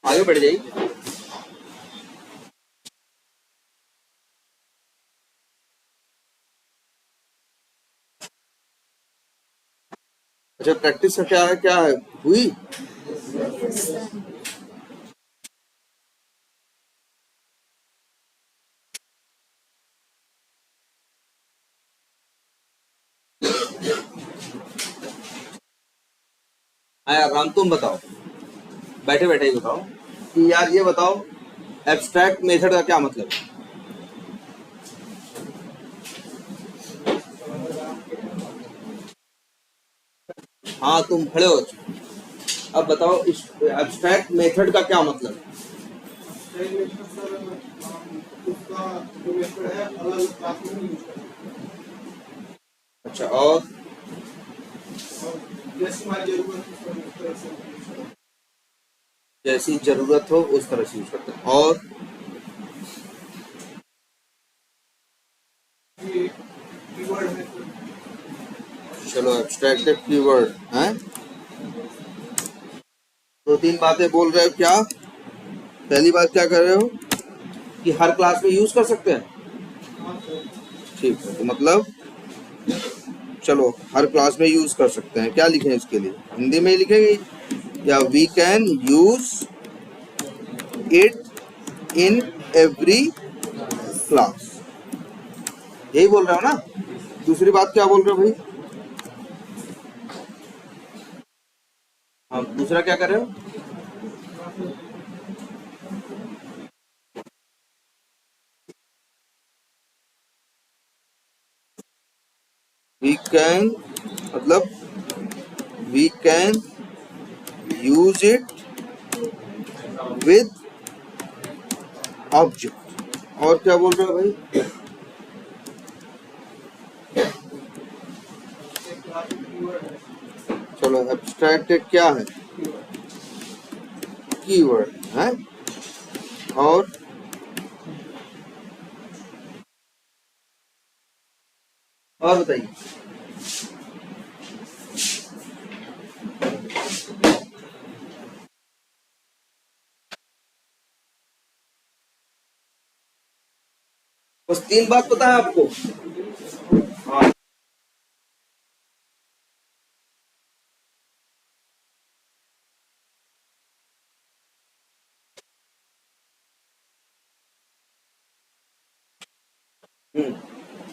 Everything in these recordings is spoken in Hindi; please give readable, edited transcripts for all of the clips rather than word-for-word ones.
आगे बढ़ जाइए। अच्छा, प्रैक्टिस का क्या है हुई? हाँ यार राम, तुम बताओ, बैठे बैठे ही बताओ कि यार ये बताओ, एब्स्ट्रैक्ट मेथड का क्या मतलब है? हाँ तुम खड़े हो, अब बताओ इस एब्स्ट्रैक्ट मेथड का क्या मतलब है? अच्छा, और जैसी जरूरत हो उस तरह से यूज करते हैं। और चलो, एब्स्ट्रैक्टेड कीवर्ड हैं, दो तीन बातें बोल रहे हो क्या? पहली बात क्या कर रहे हो कि हर क्लास में यूज कर सकते हैं। ठीक है, तो मतलब चलो हर क्लास में यूज कर सकते हैं, क्या लिखें इसके लिए? हिंदी में ही लिखेंगे, या we can use it in every class, यही बोल रहे हो ना? दूसरी बात क्या बोल रहे हो भाई? हाँ, दूसरा क्या कर रहे हो? वी कैन, मतलब we can use it with object. और क्या बोल रहे हो भाई? चलो, एब्स्ट्रैक्टेड क्या है? कीवर्ड है। और बताइए। बस तीन बात पता है आपको? हाँ।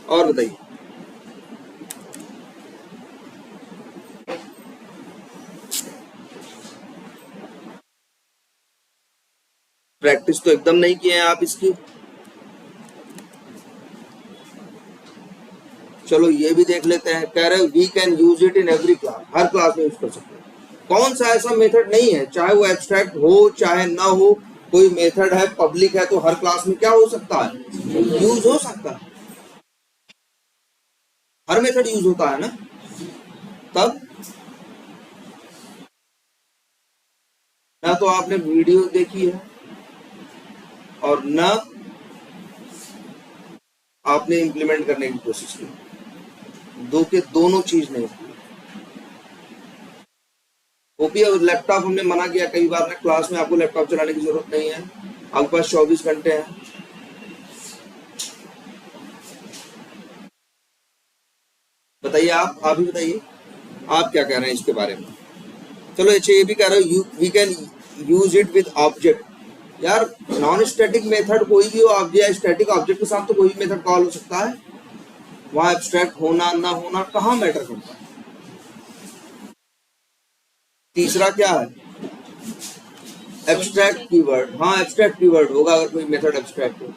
और बताइए। प्रैक्टिस तो एकदम नहीं किए हैं आप इसकी। चलो ये भी देख लेते हैं, कह रहे we can use it in every class, हर क्लास में यूज कर सकते हैं। कौन सा ऐसा मेथड नहीं है, चाहे वो एब्स्ट्रैक्ट हो चाहे ना हो, कोई मेथड है पब्लिक है तो हर क्लास में क्या हो सकता है? यूज हो सकता है। हर मेथड यूज होता है ना? तब ना तो आपने वीडियो देखी है और ना आपने इम्प्लीमेंट करने की कोशिश की, दो के दोनों चीज नहीं। ओपी, और लैपटॉप हमने मना किया कई बार ना, क्लास में आपको लैपटॉप चलाने की जरूरत नहीं है, आपके पास 24 घंटे हैं। बताइए, आप ही बताइए, आप क्या कह रहे हैं इसके बारे में? चलो अच्छा, ये भी कह रहे हो we can use it with object. यार नॉन स्टैटिक मेथड कोई भी हो, ऑब्जेक्ट स्टैटिक ऑब्जेक्ट के साथ तो कोई भी मेथड कॉल हो सकता है, वहां एब्स्ट्रैक्ट होना ना होना कहाँ मैटर करता है। तीसरा क्या है? Abstract keyword. हाँ, एब्स्ट्रैक्ट कीवर्ड होगा अगर कोई मेथड एब्स्ट्रैक्ट हो।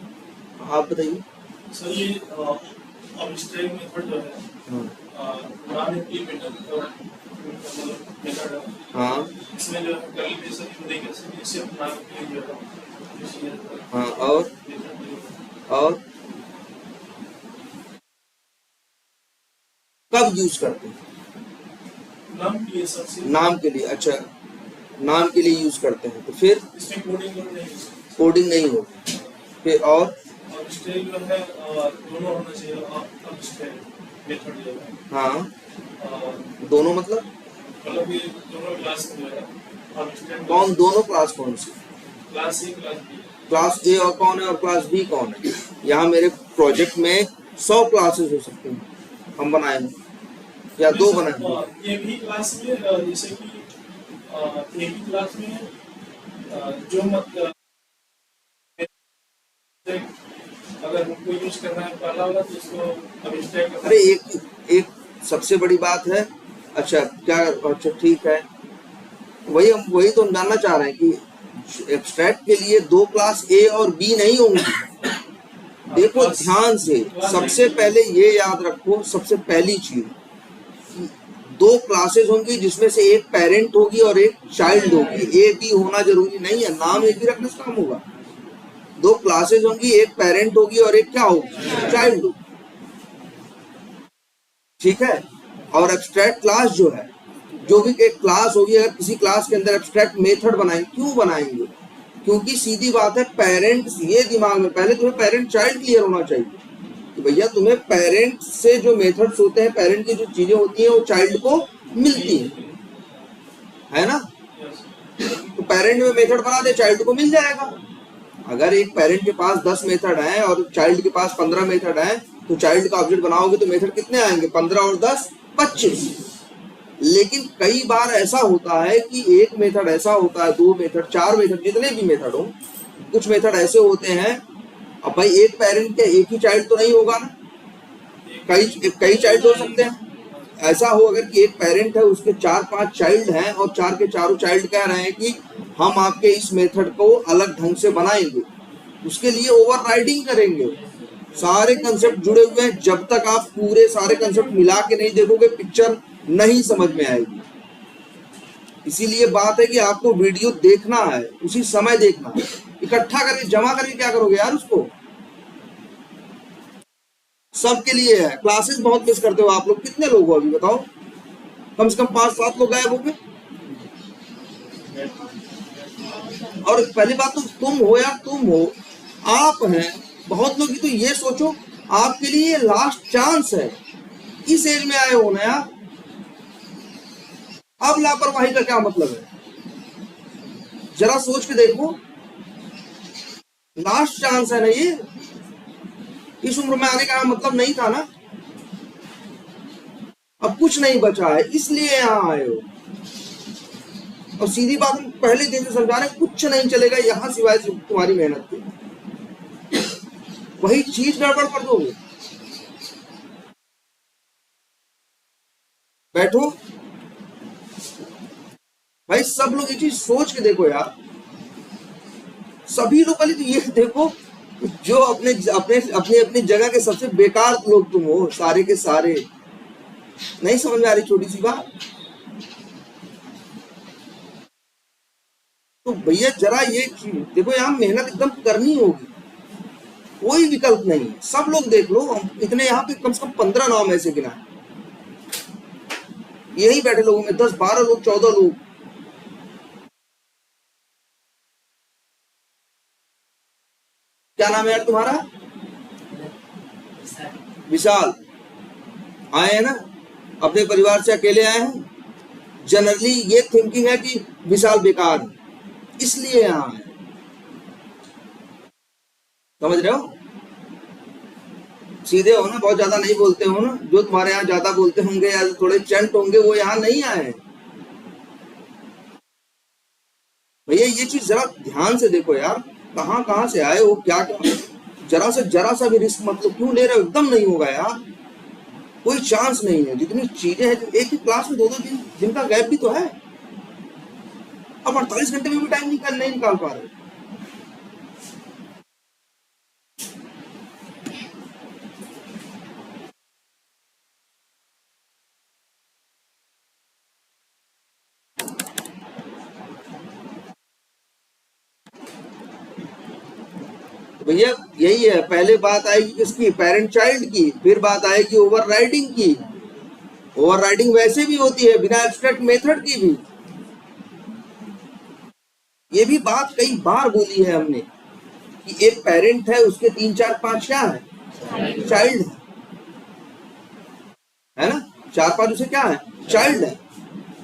आप बताइए सर। ये एब्स्ट्रैक्ट मेथड जो है नॉन इम्प्लीमेंटेबल मेथड है। हाँ इसमें जो है कैलिब्रेशन नहीं कर सकते, इससे अपना जो है। हाँ, और कब यूज करते हैं? नाम की है सबसे, नाम के लिए। अच्छा, नाम के लिए यूज करते हैं, तो फिर इसमें कोडिंग नहीं है, कोडिंग नहीं होगी। फिर और स्टेट जो है दोनों होना चाहिए, अब स्टेट मेथड जो है, हाँ, दोनों मतलब मतलब ये दोनों क्लास जो है, अब स्टेट कौन दोनों क्लास कौन सी? Class A class B, class A और कौन है और क्लास बी कौन है? यहाँ मेरे प्रोजेक्ट में 100 क्लासेस हो सकती हैं, हम बनाएंगे या दो बनाएंगे। एक ही क्लास में जैसे कि एक ही क्लास में जो मतलब अगर हमको यूज करना है पहला वाला तो उसको अब स्टैक करना अरे एक सबसे बड़ी बात है। अच्छा क्या? अच्छा ठीक है, वही तो हम जानना चाह रहे हैं कि एब्स्ट्रैक्ट के लिए दो क्लास ए और बी नहीं होंगी। देखो ध्यान से, सबसे पहले ये याद रखो, सबसे पहली चीज दो क्लासेस होंगी जिसमें से एक पेरेंट होगी और एक चाइल्ड होगी। ए बी होना जरूरी नहीं है, नाम एक भी रखने से काम होगा। दो क्लासेस होंगी, एक पेरेंट होगी और एक क्या होगी? चाइल्ड होगी। ठीक है। और एब्स्ट्रैक्ट क्लास जो है, जो भी एक क्लास होगी, अगर किसी क्लास के अंदर एब्स्ट्रैक्ट मेथड बनाएंगे, क्यों बनाएंगे? क्योंकि सीधी बात है, पेरेंट्स, ये दिमाग में पहले तुम्हें पेरेंट चाइल्ड क्लियर होना चाहिए कि भैया तुम्हें पेरेंट से जो मेथड्स होते हैं, पेरेंट की जो चीजें होती हैं वो चाइल्ड को मिलती है ना? तो पेरेंट में मेथड बना दे, चाइल्ड को मिल जाएगा। अगर एक पेरेंट के पास 10 मेथड हैं और चाइल्ड के पास 15 मेथड हैं, तो चाइल्ड का ऑब्जेक्ट बनाओगे तो मेथड कितने आएंगे? 15 और 10 25। लेकिन कई बार ऐसा होता है कि एक मेथड ऐसा होता है, दो मेथड, चार मेथड, जितने भी मेथड हो, कुछ मेथड ऐसे होते हैं। अब भाई एक पेरेंट के एक ही चाइल्ड तो नहीं होगा ना, कई चाइल्ड हो सकते हैं। ऐसा हो अगर कि एक पेरेंट है, उसके 4-5 चाइल्ड हैं और चार के चारों चाइल्ड कह रहे हैं कि हम आपके इस मेथड को अलग ढंग से बनाएंगे, उसके लिए ओवरराइडिंग करेंगे। सारे कंसेप्ट जुड़े हुए हैं, जब तक आप पूरे सारे कंसेप्ट मिला के नहीं देखोगे पिक्चर नहीं समझ में आएगी। इसीलिए बात है कि आपको वीडियो देखना है, उसी समय देखना है। इकट्ठा करके जमा करके क्या करोगे यार उसको? सबके लिए है। क्लासेस बहुत मिस करते हो आप लोग। कितने लोग हो अभी बताओ? कम से कम 5-7 लोग गायब हो गए। और पहली बात तो तुम हो यार, तुम हो, आप हैं। बहुत लोग की तो ये सोचो, आपके लिए लास्ट चांस है। इस एज में आए हो ना यार, अब लापरवाही का क्या मतलब है? जरा सोच के देखो, लास्ट चांस है ना ये। इस उम्र में आने का मतलब नहीं था ना। अब कुछ नहीं बचा है, इसलिए यहां आए हो। और सीधी बात हम पहले दिन से समझा रहे, कुछ नहीं चलेगा यहां सिवाय तुम्हारी मेहनत के। वही चीज गड़बड़ कर दोगे। बैठो भाई, सब लोग ये चीज सोच के देखो यार। सभी लोग पहले तो ये देखो, जो अपने अपने अपने अपनी जगह के सबसे बेकार लोग तुम हो, सारे के सारे। नहीं समझ में आ रही छोटी सी बात? तो भैया जरा ये देखो, यहाँ मेहनत एकदम करनी होगी, कोई विकल्प नहीं। सब लोग देख लो, हम इतने यहाँ पे कम से कम 15 नाम ऐसे गिना है। यही बैठे लोगों में 10-12 लोग, 14 लोग। क्या नाम है यार तुम्हारा? विशाल। आए हैं ना, अपने परिवार से अकेले आए हैं। जनरली ये थिंकिंग है कि विशाल बेकार है, इसलिए यहाँ है। समझ रहे हो? सीधे हो ना, बहुत ज्यादा नहीं बोलते हो ना। जो तुम्हारे यहाँ ज्यादा बोलते होंगे या थोड़े चंट होंगे, वो यहाँ नहीं आए। भैया ये चीज जरा ध्यान से देखो यार, कहाँ कहाँ से आए हो, क्या क्या। जरा सा भी रिस्क मतलब क्यों ले रहे हो? एकदम नहीं होगा यार, कोई चांस नहीं है। जितनी चीजें हैं, एक ही क्लास में 2-2 दिन का गैप भी तो है। अब 48 घंटे में भी टाइम नहीं निकाल पा रहे। भैया यही है, पहले बात आएगी किसकी? पेरेंट चाइल्ड की। फिर बात आएगी ओवरराइडिंग की। ओवरराइडिंग वैसे भी होती है बिना एब्स्ट्रैक्ट मेथड की भी। ये भी बात कई बार बोली है हमने कि एक पेरेंट है, उसके 3 4 5 क्या है, चाइल्ड है ना, 4 5 उसे क्या है, चाइल्ड है।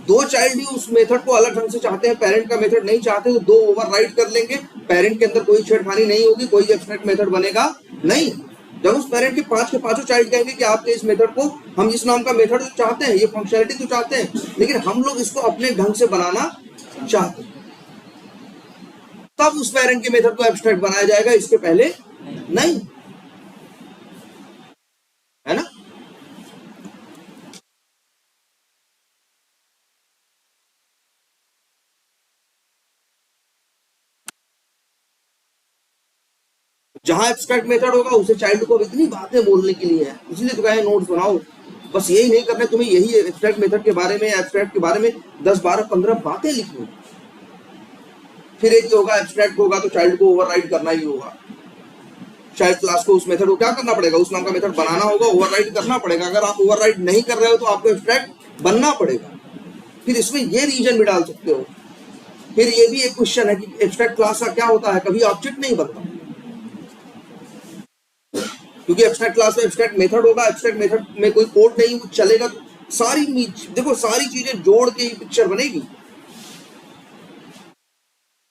2 चाइल्ड ही उस मेथड को अलग ढंग से चाहते हैं, पेरेंट का मेथड नहीं चाहते, तो 2 ओवरराइड कर लेंगे। पेरेंट के अंदर कोई छेड़खानी नहीं होगी, कोई एब्स्ट्रैक्ट मेथड बनेगा नहीं। जब उस पेरेंट के 5 के 5 चाइल्ड कहेंगे कि आपके इस मेथड को, हम इस नाम का मेथड तो चाहते हैं, ये फंक्शनलिटी तो चाहते हैं, लेकिन हम लोग इसको अपने ढंग से बनाना चाहते हैं, तब उस पेरेंट के मेथड को एब्स्ट्रैक्ट बनाया जाएगा, इसके पहले नहीं, है ना। जहां एब्स्ट्रैक्ट मेथड होगा उसे चाइल्ड को इतनी बातें बोलने के लिए है, इसलिए तो कहे नोट्स बनाओ। बस यही नहीं करना, तुम्हें यही एब्स्ट्रैक्ट मेथड के बारे में, एब्स्ट्रैक्ट के बारे में 10 12 15 बातें लिखनी। फिर एक होगा एब्स्ट्रैक्ट होगा तो चाइल्ड को ओवरराइड करना ही होगा। चाइल्ड क्लास को उस मेथड को क्या करना पड़ेगा, उस नाम का मेथड बनाना होगा, ओवरराइड करना पड़ेगा। अगर आप ओवरराइड नहीं कर रहे हो तो आपको एब्स्ट्रैक्ट बनना पड़ेगा। फिर इसमें ये रीजन भी डाल सकते हो। फिर ये भी एक क्वेश्चन है कि एब्स्ट्रैक्ट क्लास का क्या होता है, कभी ऑब्जेक्ट नहीं बनता, क्योंकि एब्स्ट्रैक्ट क्लास में एब्स्ट्रैक्ट मेथड होगा, एब्स्ट्रैक्ट मेथड में कोई कोड नहीं चलेगा। सारी देखो, सारी चीजें जोड़ के ही पिक्चर बनेगी,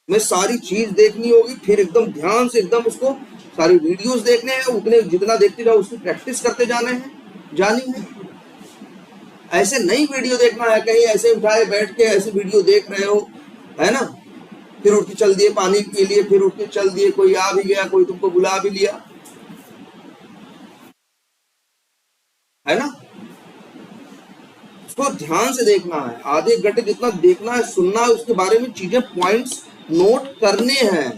में सारी चीज देखनी होगी। फिर एकदम ध्यान से एकदम उसको सारी वीडियोस देखने हैं, उतने जितना देखते जाओ उसकी प्रैक्टिस करते जाने हैं, जानी है। ऐसे नहीं वीडियो देखना है, कहीं ऐसे उठाए बैठ के ऐसे वीडियो देख रहे हो, है ना, फिर उठ के चल दिए पानी पी लिए, फिर उठ के चल दिए, कोई आ भी गया, कोई तुमको बुला भी लिया, है ना। उसको ध्यान से देखना है, आधे एक घंटे जितना देखना है, सुनना है, उसके बारे में चीजें पॉइंट्स नोट करने हैं।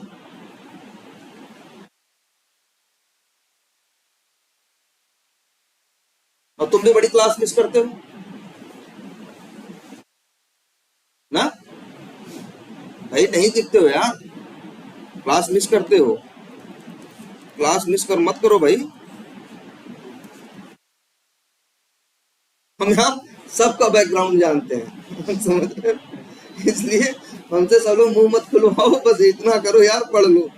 और तुम भी बड़ी क्लास मिस करते हो ना भाई, नहीं दिखते हो यार, क्लास मिस करते हो। क्लास मिस कर मत करो भाई। हम यहाँ सबका बैकग्राउंड जानते हैं समझ रहे हो? इसलिए हमसे सब लोग मुंह मत खुलवाओ, बस इतना करो यार, पढ़ लो,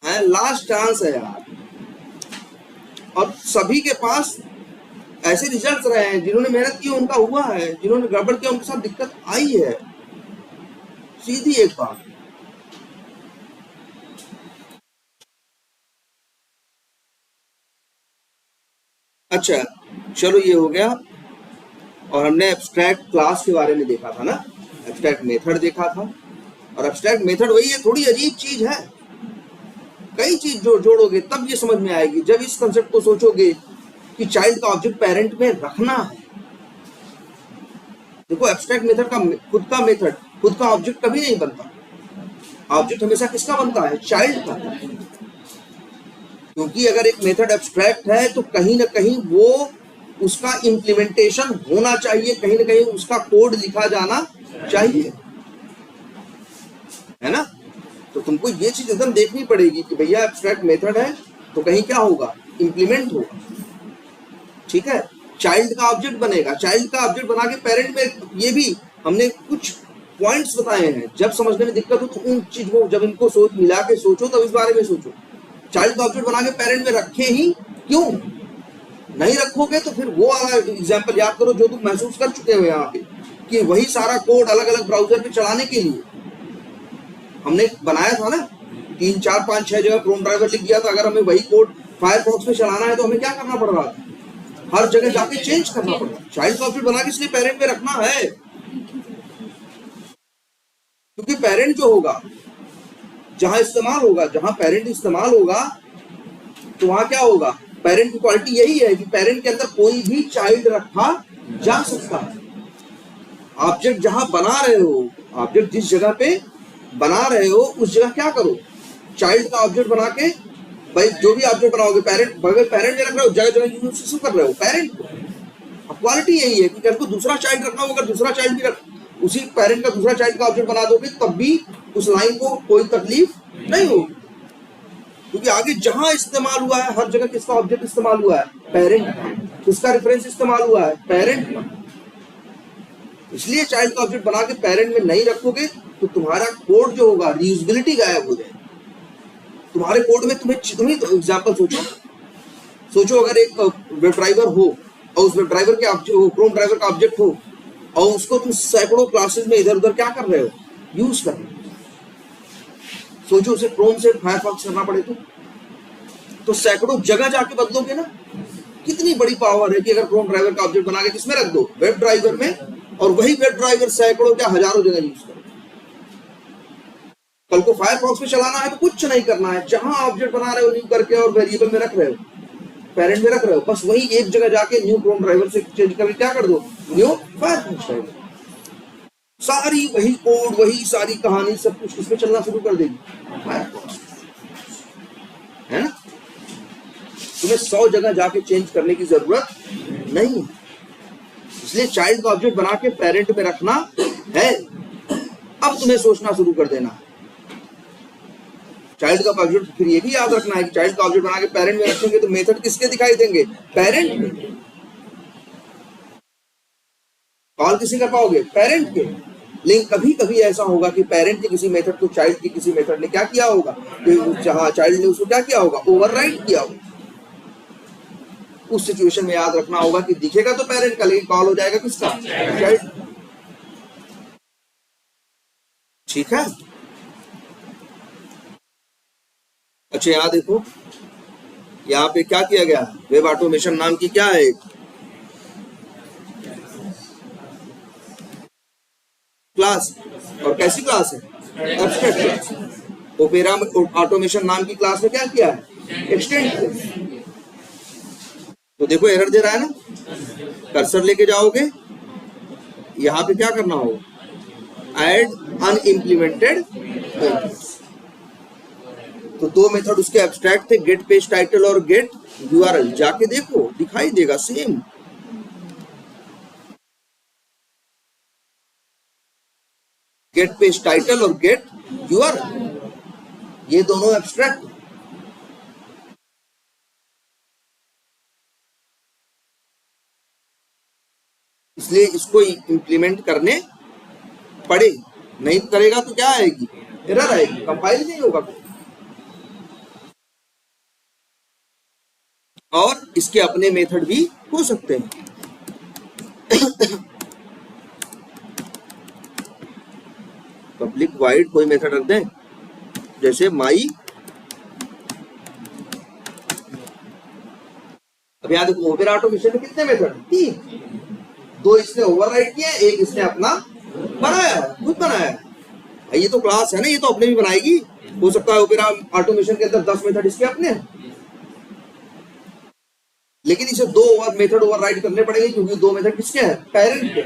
है लास्ट चांस है यार। और सभी के पास ऐसे रिजल्ट्स रहे हैं, जिन्होंने मेहनत की उनका हुआ है, जिन्होंने गड़बड़ किया उनके साथ दिक्कत आई है, सीधी एक बात। अच्छा चलो, ये हो गया। और हमने एब्स्ट्रैक्ट क्लास के बारे में देखा था ना, एब्स्ट्रैक्ट मेथड देखा था। और एब्स्ट्रैक्ट मेथड वही है, थोड़ी अजीब चीज है, कई चीज जोड़ोगे तब ये समझ में आएगी। जब इस कंसेप्ट को सोचोगे कि चाइल्ड का ऑब्जेक्ट पेरेंट में रखना है, देखो एब्स्ट्रैक्ट मेथड का खुद का मेथड, खुद का ऑब्जेक्ट कभी नहीं बनता। ऑब्जेक्ट हमेशा किसका बनता है, चाइल्ड का। क्योंकि अगर एक मेथड एब्स्ट्रैक्ट है तो कहीं ना कहीं वो उसका इम्प्लीमेंटेशन होना चाहिए, कहीं ना कहीं उसका कोड लिखा जाना चाहिए, है ना। तो तुमको ये चीज एकदम देखनी पड़ेगी कि भैया एब्स्ट्रैक्ट मेथड है तो कहीं क्या होगा, इम्प्लीमेंट होगा, ठीक है। चाइल्ड का ऑब्जेक्ट बनेगा, चाइल्ड का ऑब्जेक्ट बना के पेरेंट में, ये भी हमने कुछ पॉइंट्स बताए हैं। जब समझने में दिक्कत हो तो उन चीज को, जब इनको सोच मिला के सोचो, तब इस बारे में सोचो। चाइल्ड का ऑब्जेक्ट बना के पेरेंट में रखे ही क्यों, नहीं रखोगे तो फिर वो वाला एग्जाम्पल याद करो जो तुम महसूस कर चुके हो यहाँ पे, कि वही सारा कोड अलग अलग ब्राउजर पे चलाने के लिए हमने बनाया था ना, 3 4 5 6 जगह क्रोम ड्राइवर लिख दिया था। अगर हमें वही कोड फायरफॉक्स में चलाना है तो हमें क्या करना पड़ रहा था, हर जगह जाके चेंज करना पड़ रहा है। चाइल्ड का ऑब्जेक्ट बना के इसलिए पेरेंट में रखना है, क्योंकि पेरेंट जो होगा, जहां इस्तेमाल होगा, जहां पेरेंट इस्तेमाल होगा, तो वहां क्या होगा, पेरेंट की क्वालिटी यही है कि पेरेंट के अंदर कोई भी चाइल्ड रखा जा सकता है। ऑब्जेक्ट जहां बना रहे हो, ऑब्जेक्ट जिस जगह पे बना रहे हो उस जगह क्या करो, चाइल्ड का ऑब्जेक्ट बना के, भाई जो भी ऑब्जेक्ट बनाओगे पेरेंट, बगैर पेरेंट में रख रहे हो, जगह जगह यूज कर रहे हो पेरेंट को। अब क्वालिटी यही है कि अगर को दूसरा चाइल्ड रखना होगा, दूसरा चाइल्ड भी उसी पेरेंट का दूसरा चाइल्ड का ऑब्जेक्ट बना दोगे, तब भी उस लाइन को कोई तकलीफ नहीं होगी, क्योंकि आगे जहां इस्तेमाल हुआ है हर जगह किसका ऑब्जेक्ट इस्तेमाल हुआ है, पेरेंट का। किसका रेफरेंस इस्तेमाल हुआ है? पेरेंट का। इसलिए चाइल्ड का ऑब्जेक्ट बना के पेरेंट में नहीं रखोगे तो तुम्हारा कोड जो होगा रीयूजेबिलिटी गायब हो जाएगी। तुम्हारे कोड में तुम्हें तो एग्जांपल सोचो अगर एक वेब ड्राइवर हो और उस वेब ड्राइवर के क्रोम ड्राइवर का ऑब्जेक्ट हो और उसको तुम सैकड़ों क्लासेस में इधर उधर क्या कर रहे हो? यूज कर रहे हो। सोचो उसे क्रोम से फायरफॉक्स करना पड़े तो सैकड़ों जगह जाके बदलोगे ना। कितनी बड़ी पावर है कि अगर क्रोम ड्राइवर का ऑब्जेक्ट बना के किसमें रख दो? वेब ड्राइवर में, और वही वेब ड्राइवर सैकड़ों क्या हजारों जगह यूज करो। कल को फायरफॉक्स में चलाना है तो कुछ नहीं करना है, जहां ऑब्जेक्ट बना रहे हो न्यू करके और वेरिएबल में रख रहे हो, पेरेंट में रख रहे हो, बस वही एक जगह जाके न्यू क्रोम ड्राइवर से चेंज करके क्या कर दो? New Firefox driver. सारी वही कोड, वही सारी कहानी, सब कुछ किसमें चलना शुरू कर देगी? फायरफॉक्स, है ना? तुम्हें 100 जगह जाके चेंज करने की जरूरत नहीं है। इसलिए चाइल्ड का ऑब्जेक्ट बना के पेरेंट में रखना है। अब तुम्हें सोचना शुरू कर देना है चाइल्ड का ऑब्जेक्ट। फिर ये भी याद रखना है कि चाइल्ड का ऑब्जेक्ट बना के पेरेंट में रखेंगे तो मेथड किसके दिखाई देंगे? पेरेंट में। कॉल किसी कर पाओगे? पेरेंट के। लेकिन कभी कभी ऐसा होगा कि पेरेंट के किसी मेथड को चाइल्ड के किसी मेथड ने क्या किया होगा, जहां चाइल्ड ने उसको क्या किया होगा? ओवरराइड किया होगा। उस सिचुएशन में याद रखना होगा कि दिखेगा तो पेरेंट का, लेकिन कॉल हो जाएगा किसका? चाइल्ड। ठीक है। अच्छा यहां देखो, यहाँ पे क्या किया गया? वेब ऑटोमेशन नाम की क्या है? क्लास। और कैसी क्लास है? Abstract class. ओपेरा ऑटोमेशन नाम की क्लास में क्या किया है? एक्सटेंड किया। तो देखो एरर दे रहा है ना। कर्सर लेके जाओगे, यहां पे क्या करना होगा? Add unimplemented methods. तो दो मेथड उसके एब्स्ट्रैक्ट थे, गेट पेज टाइटल और गेट यूआरएल। जाके देखो, दिखाई देगा सेम। गेट पेज टाइटल और गेट यूआरएल, ये दोनों एब्स्ट्रैक्ट। इसलिए इसको इंप्लीमेंट करने पड़े, नहीं करेगा तो क्या आएगी? एरर आएगी, कंपाइल नहीं होगा। और इसके अपने मेथड भी हो सकते हैं। पब्लिक वाइड कोई मेथड रख दें, जैसे माई। अब यहां देखो ओपेरा ऑटोमेशन में कितने मेथड? 3। 2 इसने ओवरराइड किया, एक इसने अपना बनाया, खुद बनाया। ये तो क्लास है ना, ये तो अपने भी बनाएगी। हो सकता है ओपेरा ऑटोमेशन के अंदर 10 मेथड इसके अपने हैं, लेकिन इसे 2 मेथड ओवरराइड करने पड़ेंगे, क्योंकि 2 मेथड किसके हैं? पेरेंट के।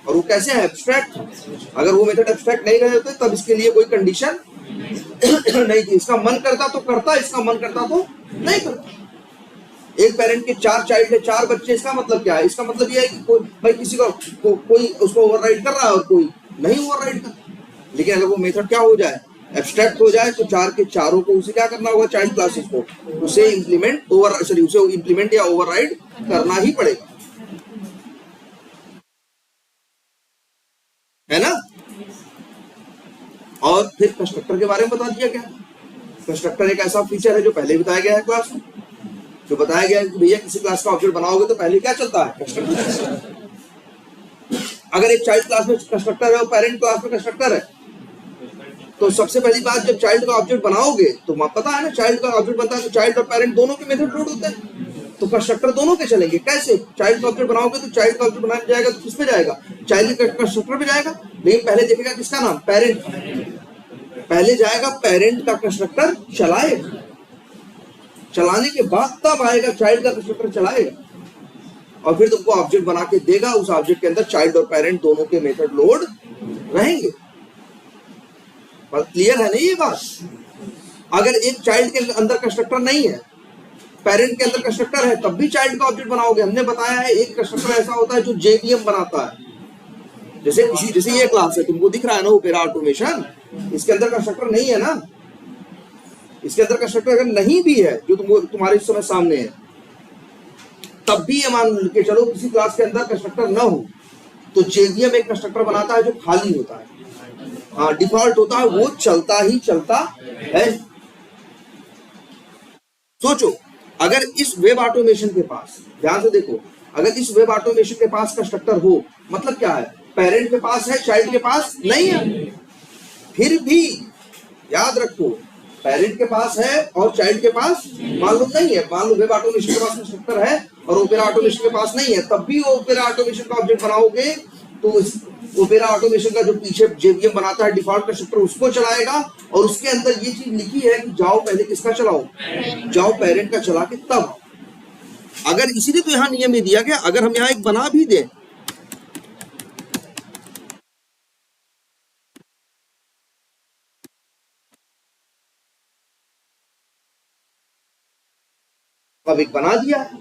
और वो कैसे है? एब्स्ट्रैक्ट। अगर वो मेथड एब्स्ट्रैक्ट नहीं रहे होते तब इसके लिए कोई कंडीशन नहीं थी। इसका मन करता तो करता, इसका मन करता तो नहीं करता। एक पेरेंट के 4 चाइल्ड है, 4 बच्चे, इसका मतलब क्या है? इसका मतलब ये है कि भाई किसी कोई उसको ओवरराइड कर रहा है और कोई नहीं ओवरराइड कर। लेकिन अगर वो मेथड क्या हो जाए? एब्स्ट्रैक्ट हो जाए, तो 4 के चारों को उसे क्या करना होगा? चाइल्ड क्लासेस को उसे इंप्लीमेंट या ओवरराइड करना ही पड़ेगा, है ना। और फिर कंस्ट्रक्टर के बारे में बता दिया गया। कंस्ट्रक्टर एक ऐसा फीचर है जो पहले बताया गया है क्लास में, जो बताया गया है कि भैया किसी क्लास का ऑब्जेक्ट बनाओगे तो पहले क्या चलता है? कंस्ट्रक्टर। अगर एक चाइल्ड क्लास में कंस्ट्रक्टर है और पेरेंट क्लास में कंस्ट्रक्टर है, तो सबसे पहली बात, जब चाइल्ड का ऑब्जेक्ट बनाओगे तो पता है ना, चाइल्ड का ऑब्जेक्ट बनता है तो चाइल्ड और पेरेंट दोनों के मेथड लोड होते हैं, तो कंस्ट्रक्टर दोनों के चलेंगे। कैसे? चाइल्ड का ऑब्जेक्ट बनाओगे तो चाइल्ड का ऑब्जेक्ट बनाया जाएगा तो किस पे जाएगा? चाइल्ड के कंस्ट्रक्टर पे जाएगा। लेकिन पहले देखेगा किसका नाम? पेरेंट। पहले जाएगा पेरेंट का कंस्ट्रक्टर चलाएगा, चलाने के बाद तब आएगा चाइल्ड का कंस्ट्रक्टर चलाएगा, और फिर तुमको ऑब्जेक्ट बना के देगा। उस ऑब्जेक्ट के अंदर चाइल्ड और पेरेंट दोनों के मेथड लोड रहेंगे। क्लियर है ना ये बात? अगर एक चाइल्ड के अंदर कंस्ट्रक्टर नहीं है, पेरेंट के अंदर कंस्ट्रक्टर है, तब भी चाइल्ड का ऑब्जेक्ट बनाओगे। हमने बताया है एक कंस्ट्रक्टर ऐसा होता है जो जेवीएम बनाता है। जैसे ये क्लास है, तुमको दिख रहा है ना ओपेरा ऑटोमेशन, इसके अंदर कंस्ट्रक्टर नहीं है ना। इसके अंदर कंस्ट्रक्टर अगर नहीं भी है, जो तुम्हारे इस समय सामने है, तब भी ये मान के चलो किसी क्लास के अंदर कंस्ट्रक्टर ना हो तो जेवीएम एक कंस्ट्रक्टर बनाता है जो खाली होता है, हाँ डिफॉल्ट होता है, वो चलता ही चलता है। सोचो अगर इस वेब ऑटोमेशन के पास, ध्यान से देखो, अगर इस वेब ऑटोमेशन के पास कंस्ट्रक्टर हो, मतलब क्या है, पेरेंट के पास है, चाइल्ड के पास नहीं है। फिर भी याद रखो, पेरेंट के पास है और चाइल्ड के पास मान लो नहीं है, मान लो वेब ऑटोमेशन के पास कंस्ट्रक्टर है और ओपेरा ऑटोमेशन के पास नहीं है, तब भी वो ओपेरा ऑटोमेशन का ऑब्जेक्ट बनाओगे तो ओपेरा ऑटोमेशन का जो पीछे जेवीएम बनाता है डिफॉल्ट कंस्ट्रक्टर उसको चलाएगा और उसके अंदर ये चीज लिखी है कि जाओ पहले किसका चलाओ, जाओ पेरेंट का चला के तब। अगर इसीलिए तो यहाँ नियम ये दिया गया, अगर हम यहाँ एक बना भी दें अब एक बना दिया है,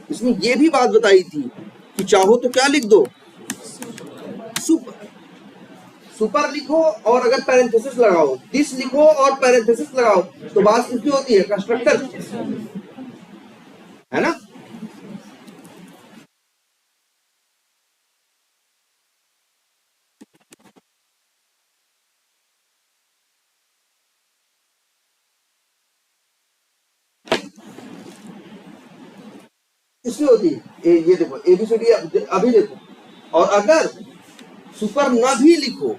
इसमें ये भी बात बताई थी कि चाहो तो क्या लिख दो, सुपर, सुपर लिखो और अगर पैरेंथेसिस लगाओ, दिस लिखो और पैरेंथेसिस लगाओ तो बात किसकी होती है, कंस्ट्रक्टर, है ना। इसलिए होती है ये देखो एबीसीडी, अभी देखो, और अगर सुपर न भी लिखो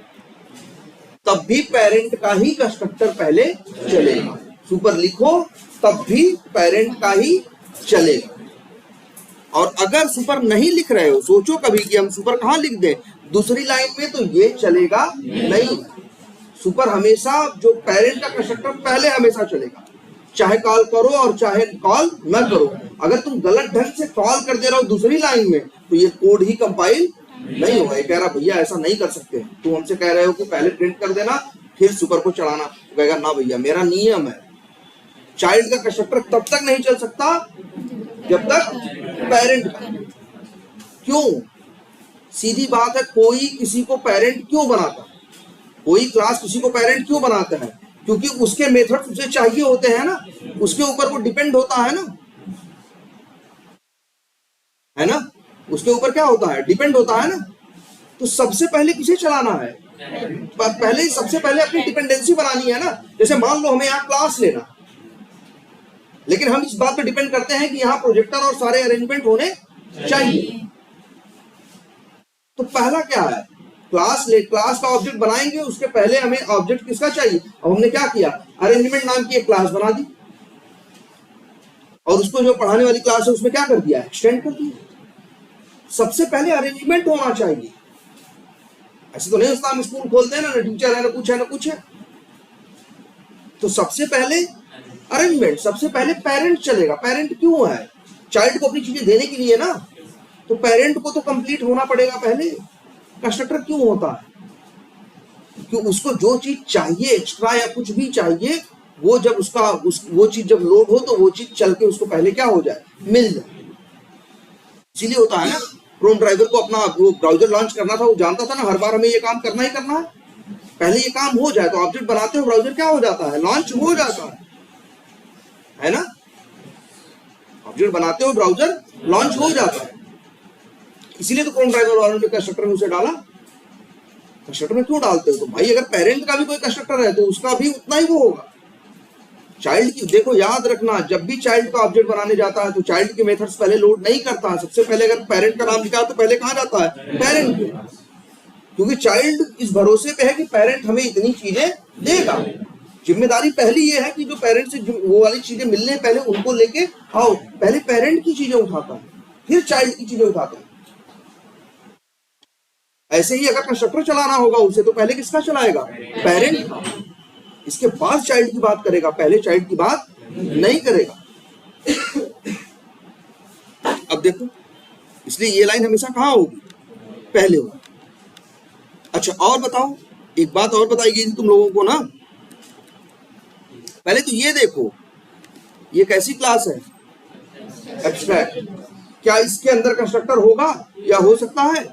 तब भी पेरेंट का ही कंस्ट्रक्टर पहले चलेगा, सुपर लिखो तब भी पेरेंट का ही चलेगा। और अगर सुपर नहीं लिख रहे हो, सोचो कभी कि हम सुपर कहां लिख दें, दूसरी लाइन में, तो ये चलेगा नहीं। सुपर हमेशा जो पेरेंट का कंस्ट्रक्टर पहले हमेशा चलेगा, चाहे कॉल करो और चाहे कॉल न करो। अगर तुम गलत ढंग से कॉल कर दे रहे हो दूसरी लाइन में तो ये कोड ही कंपाइल नहीं होगा। ये कह रहा भैया ऐसा नहीं कर सकते, तुम हमसे कह रहे हो कि पहले प्रिंट कर देना फिर सुपर को चलाना, तो कहेगा ना भैया मेरा नियम है, चाइल्ड का कंस्ट्रक्टर तब तक नहीं चल सकता जब तक पेरेंट का। क्यों, सीधी बात है, कोई किसी को पेरेंट क्यों बनाता है, कोई क्लास किसी को पेरेंट क्यों बनाता है, क्योंकि उसके मेथड उसे चाहिए होते हैं ना, उसके ऊपर वो डिपेंड होता है ना, है ना, उसके ऊपर क्या होता है, डिपेंड होता है ना। तो सबसे पहले किसे चलाना है, पहले सबसे पहले अपनी डिपेंडेंसी बनानी है ना। जैसे मान लो हमें यहाँ क्लास लेना, लेकिन हम इस बात पे डिपेंड करते हैं कि यहाँ प्रोजेक्टर और सारे अरेंजमेंट होने चाहिए। तो पहला क्या है, क्लास का ऑब्जेक्ट बनाएंगे, उसके पहले हमें ऑब्जेक्ट किसका चाहिए। अब हमने क्या किया, अरेंजमेंट नाम की एक क्लास बना दी और उसको जो पढ़ाने वाली क्लास है उसमें क्या कर दिया, एक्सटेंड कर दिया। सबसे पहले अरेंजमेंट होना चाहिए, ऐसे तो नहीं होता हम स्कूल खोलते हैं ना टीचर है ना कुछ है ना कुछ है। तो सबसे पहले अरेंजमेंट, सबसे पहले पेरेंट चलेगा। पेरेंट क्यों है, चाइल्ड को अपनी चीजें देने के लिए ना, तो पेरेंट को तो कंप्लीट होना पड़ेगा पहले। कंस्ट्रक्टर क्यों होता है, क्यों, उसको जो चीज चाहिए एक्स्ट्रा या कुछ भी चाहिए वो जब वो चीज जब लोड हो तो वो चीज चल के उसको पहले क्या हो जाए, मिल जाए। इसीलिए होता है ना, क्रोम ड्राइवर को अपना वो ब्राउजर लॉन्च करना था, वो जानता था ना हर बार हमें ये काम करना ही करना है, पहले ये काम हो जाए तो ऑब्जेक्ट बनाते हो ब्राउजर क्या हो जाता है, लॉन्च हो जाता है ना, ऑब्जेक्ट बनाते हो ब्राउजर लॉन्च हो जाता है। इसीलिए तो क्रोम ड्राइवर वालों ने कंस्ट्रक्टर में उसे डाला। कंस्ट्रक्टर में क्यों डालते हो, तो भाई अगर पेरेंट का भी कोई कंस्ट्रक्टर है तो उसका भी उतना ही वो होगा। चाइल्ड की देखो याद रखना, जब भी चाइल्ड का ऑब्जेक्ट बनाने जाता है तो चाइल्ड के मेथड्स पहले लोड नहीं करता है, सबसे पहले अगर पेरेंट का नाम लिखा तो पहले कहां जाता है, पेरेंट के, क्योंकि चाइल्ड इस भरोसे पे है कि पेरेंट हमें इतनी चीजें देगा। जिम्मेदारी पहली ये है कि जो पेरेंट से वो वाली चीजें मिलने पहले उनको लेके आओ, पहले पेरेंट की चीजें उठाता है फिर चाइल्ड की चीजें उठाता है। ऐसे ही अगर कंस्ट्रक्टर चलाना होगा उसे तो पहले किसका चलाएगा, पेरेंट का, इसके बाद चाइल्ड की बात करेगा, पहले चाइल्ड की बात नहीं करेगा। अब देखो, इसलिए ये लाइन हमेशा कहां होगी, पहले होगी। अच्छा और बताओ, एक बात और बताई गई थी तुम लोगों को ना, पहले तो ये देखो ये कैसी क्लास है, एब्स्ट्रैक्ट, क्या इसके अंदर कंस्ट्रक्टर होगा या हो सकता है,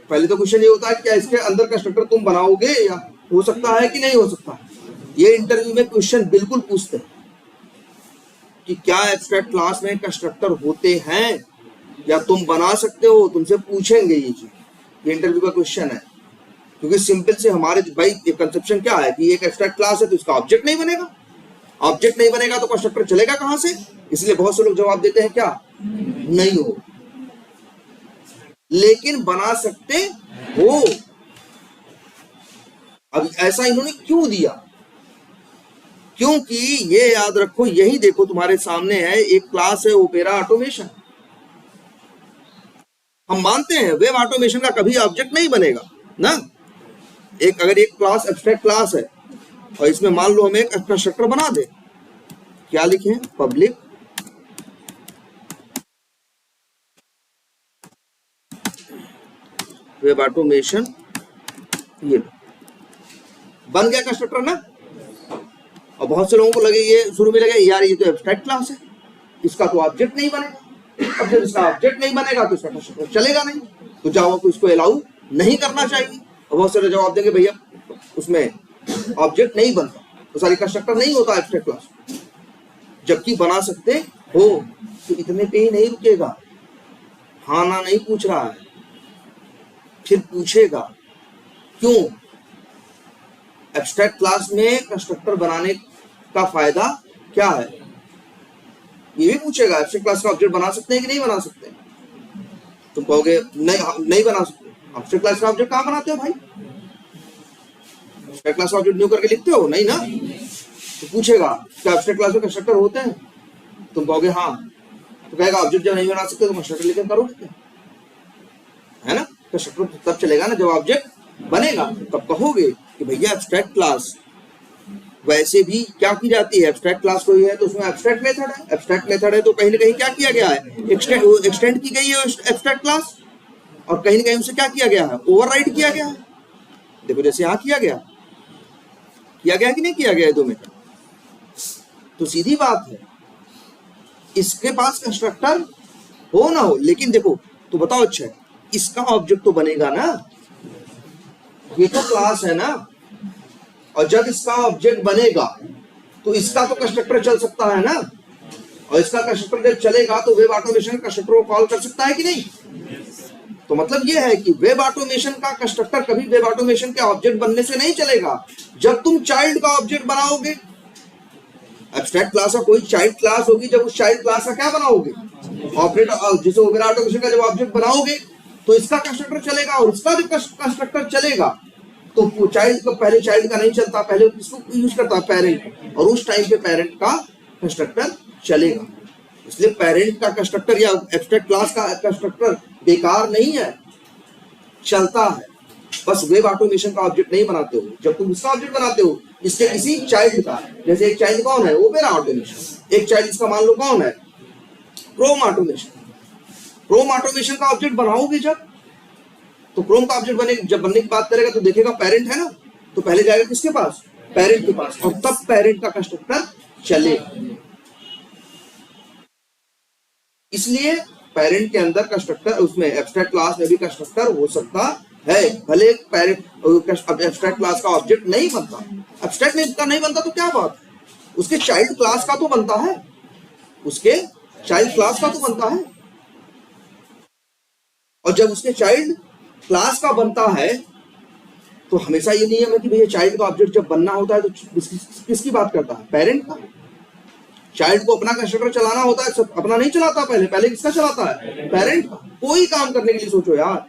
पहले तो क्वेश्चन ये होता है क्या इसके अंदर कंस्ट्रक्टर तुम बनाओगे या हो सकता है कि नहीं हो सकता। ये इंटरव्यू में क्वेश्चन बिल्कुल पूछते हैं कि क्या एब्स्ट्रैक्ट क्लास में कंस्ट्रक्टर होते हैं या तुम बना सकते हो, तुमसे पूछेंगे ये चीज, ये इंटरव्यू का क्वेश्चन है। क्योंकि सिंपल से हमारे भाई ये कंसेप्शन क्या है कि एक एब्स्ट्रैक्ट क्लास है तो इसका ऑब्जेक्ट नहीं बनेगा, ऑब्जेक्ट नहीं बनेगा तो कंस्ट्रक्टर चलेगा कहां से, इसलिए बहुत से लोग जवाब देते हैं क्या, नहीं हो। लेकिन बना सकते हो। अब ऐसा इन्होंने क्यों दिया, क्योंकि ये याद रखो, यही देखो तुम्हारे सामने है, एक क्लास है ओपेरा ऑटोमेशन। हम मानते हैं वेब ऑटोमेशन का कभी ऑब्जेक्ट नहीं बनेगा ना। एक अगर एक क्लास एब्स्ट्रैक्ट क्लास है और इसमें मान लो हम एक कंस्ट्रक्टर बना दे, क्या लिखें, पब्लिक वेब ऑटोमेशन, ये बन गया कंस्ट्रक्टर ना। और बहुत से लोगों को लगे, ये शुरू में लगे यार ये तो एब्स्ट्रैक्ट क्लास है, इसका तो ऑब्जेक्ट नहीं बनेगा। अब जब इसका ऑब्जेक्ट नहीं बनेगा तो इसका कंस्ट्रक्टर चलेगा नहीं, तो जावा को इसको अलाउ नहीं करना चाहिए। और बहुत सारे जवाब देंगे भैया उसमें ऑब्जेक्ट नहीं बनता तो सारी कंस्ट्रक्टर नहीं होता एब्स्ट्रैक्ट क्लास, जबकि बना सकते हो। तो इतने पे ही नहीं रुकेगा, हाँ ना नहीं पूछ रहा है, फिर पूछेगा क्यों एब्स्ट्रैक्ट क्लास में कंस्ट्रक्टर बनाने का फायदा क्या है, ये भी पूछेगा। एब्स्ट्रैक्ट क्लास का ऑब्जेक्ट बना सकते हैं कि नहीं बना सकते, तुम कहोगे नहीं बना सकते। एब्स्ट्रैक्ट क्लास का ऑब्जेक्ट कहां बनाते हो भाई, एब्स्ट्रैक्ट क्लास का ऑब्जेक्ट न्यू करके लिखते हो, नहीं ना। तो पूछेगा क्या एब्स्ट्रैक्ट क्लास में कंस्ट्रक्टर होते हैं, तुम कहोगे हाँ, तो कहेगा ऑब्जेक्ट जब नहीं बना सकते तो कंस्ट्रक्टर लेकर करोगे, है ना। कंस्ट्रक्टर तब चलेगा ना जब ऑब्जेक्ट बनेगा, तब कहोगे कि भैया एब्स्ट्रैक्ट क्लास वैसे भी क्या की जाती है, एब्स्ट्रैक्ट क्लास कोई है तो उसमें एब्स्ट्रैक्ट मेथड है, एब्स्ट्रैक्ट मेथड है तो कहीं ना कहीं क्या किया गया है, एक्सटेंड की गई है एब्स्ट्रैक्ट क्लास, और कहीं ना कहीं उसे क्या किया गया है, ओवरराइड किया गया है। देखो जैसे यहाँ किया गया कि नहीं किया गया है 2 में, तो सीधी बात है इसके पास कंस्ट्रक्टर हो ना हो, लेकिन देखो तो बताओ अच्छा इसका ऑब्जेक्ट तो बनेगा ना, ये तो क्लास है ना, और जब इसका ऑब्जेक्ट बनेगा तो इसका तो कंस्ट्रक्टर चल सकता है ना, और इसका कंस्ट्रक्टर जब चलेगा तो वेब ऑटोमेशन कंस्ट्रक्टर को कॉल कर सकता है कि नहीं। तो मतलब यह है कि वेब ऑटोमेशन का कंस्ट्रक्टर कभी वेब ऑटोमेशन के ऑब्जेक्ट बनने से नहीं चलेगा, जब तुम चाइल्ड का ऑब्जेक्ट बनाओगे। एब्स्ट्रैक्ट क्लास का कोई चाइल्ड क्लास होगी, जब उस चाइल्ड क्लास का क्या बनाओगे, ऑपरेटर, जिसे वेब ऑटोमेशन का जब ऑब्जेक्ट बनाओगे तो इसका कंस्ट्रक्टर चलेगा, और इसका जब कंस्ट्रक्टर चलेगा तो चाइल्ड को, पहले चाइल्ड का नहीं चलता, पहले किसको यूज करता, पेरेंट, और उस टाइम पे पेरेंट का कंस्ट्रक्टर चलेगा। इसलिए पेरेंट का कंस्ट्रक्टर या एब्स्ट्रैक्ट क्लास का कंस्ट्रक्टर बेकार नहीं है, चलता है। बस वेब ऑटोमेशन का ऑब्जेक्ट नहीं बनाते हो, जब तुम इसका ऑब्जेक्ट बनाते हो इसके किसी चाइल्ड का, जैसे एक चाइल्ड कौन है, ओपेरा ऑटोमेशन, एक चाइल्ड इसका मान लो कौन है, क्रोम ऑटोमेशन। क्रोम ऑटोमेशन का ऑब्जेक्ट बनाओगे जब, तो क्रोम का ऑब्जेक्ट बने, जब बनने की बात करेगा तो देखेगा पेरेंट है ना, तो पहले जाएगा किसके पास, पेरेंट के पास, और तब पेरेंट का कंस्ट्रक्टर चलेगा। इसलिए पेरेंट के अंदर कंस्ट्रक्टर, उसमें एब्स्ट्रैक्ट क्लास में भी कंस्ट्रक्टर हो सकता है, भले पेरेंट एब्स्ट्रैक्ट क्लास का ऑब्जेक्ट नहीं बनता। एब्स्ट्रैक्ट का नहीं बनता तो क्या बात है, उसके चाइल्ड क्लास का तो बनता है, उसके चाइल्ड क्लास का तो बनता है, और जब उसके चाइल्ड क्लास का बनता है तो हमेशा ये नियम है कि भैया चाइल्ड का ऑब्जेक्ट जब बनना होता है तो किसकी बात करता है, पेरेंट का। चाइल्ड को अपना कंस्ट्रक्टर चलाना होता है, सब अपना नहीं चलाता, पहले किसका चलाता है, पेरेंट का। कोई काम करने के लिए सोचो यार,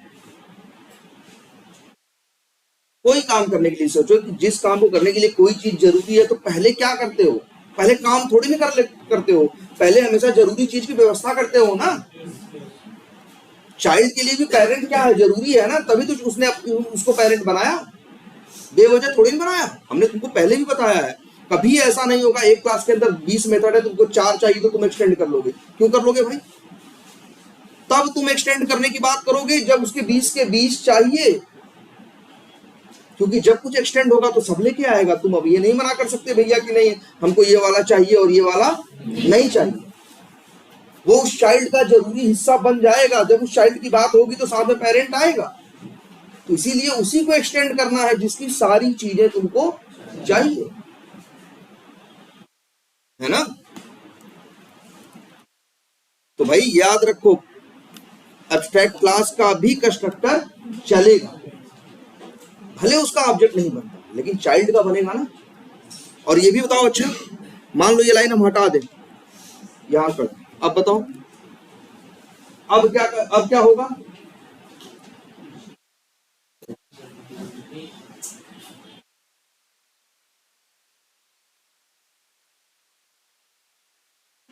कोई काम करने के लिए सोचो कि जिस काम को करने के लिए कोई चीज जरूरी है तो पहले क्या करते हो, पहले काम थोड़ी नहीं करते हो, पहले हमेशा जरूरी चीज की व्यवस्था करते हो ना। चाइल्ड के लिए भी पेरेंट क्या है, जरूरी है ना, तभी तो उसने उसको पेरेंट बनाया, बेवजह थोड़ी नहीं बनाया। हमने तुमको पहले भी बताया है, कभी ऐसा नहीं होगा एक क्लास के अंदर 20 मेथड है, तुमको 4 चाहिए तो तुम एक्सटेंड कर लोगे। क्यों कर लोगे भाई, तब तुम एक्सटेंड करने की बात करोगे जब उसके 20 के 20 चाहिए, क्योंकि जब कुछ एक्सटेंड होगा तो सब लेके आएगा। तुम अब ये नहीं मना कर सकते भैया कि नहीं हमको ये वाला चाहिए और ये वाला नहीं चाहिए, वो उस चाइल्ड का जरूरी हिस्सा बन जाएगा। जब उस चाइल्ड की बात होगी तो साथ में पेरेंट आएगा, तो इसीलिए उसी को एक्सटेंड करना है जिसकी सारी चीजें तुमको चाहिए, है ना। तो भाई याद रखो, एब्स्ट्रैक्ट क्लास का भी कंस्ट्रक्टर चलेगा, भले उसका ऑब्जेक्ट नहीं बनता, लेकिन चाइल्ड का बनेगा ना। और ये भी बताओ, अच्छा मान लो ये लाइन हम हटा दें, यहां कर, अब बताओ अब क्या होगा?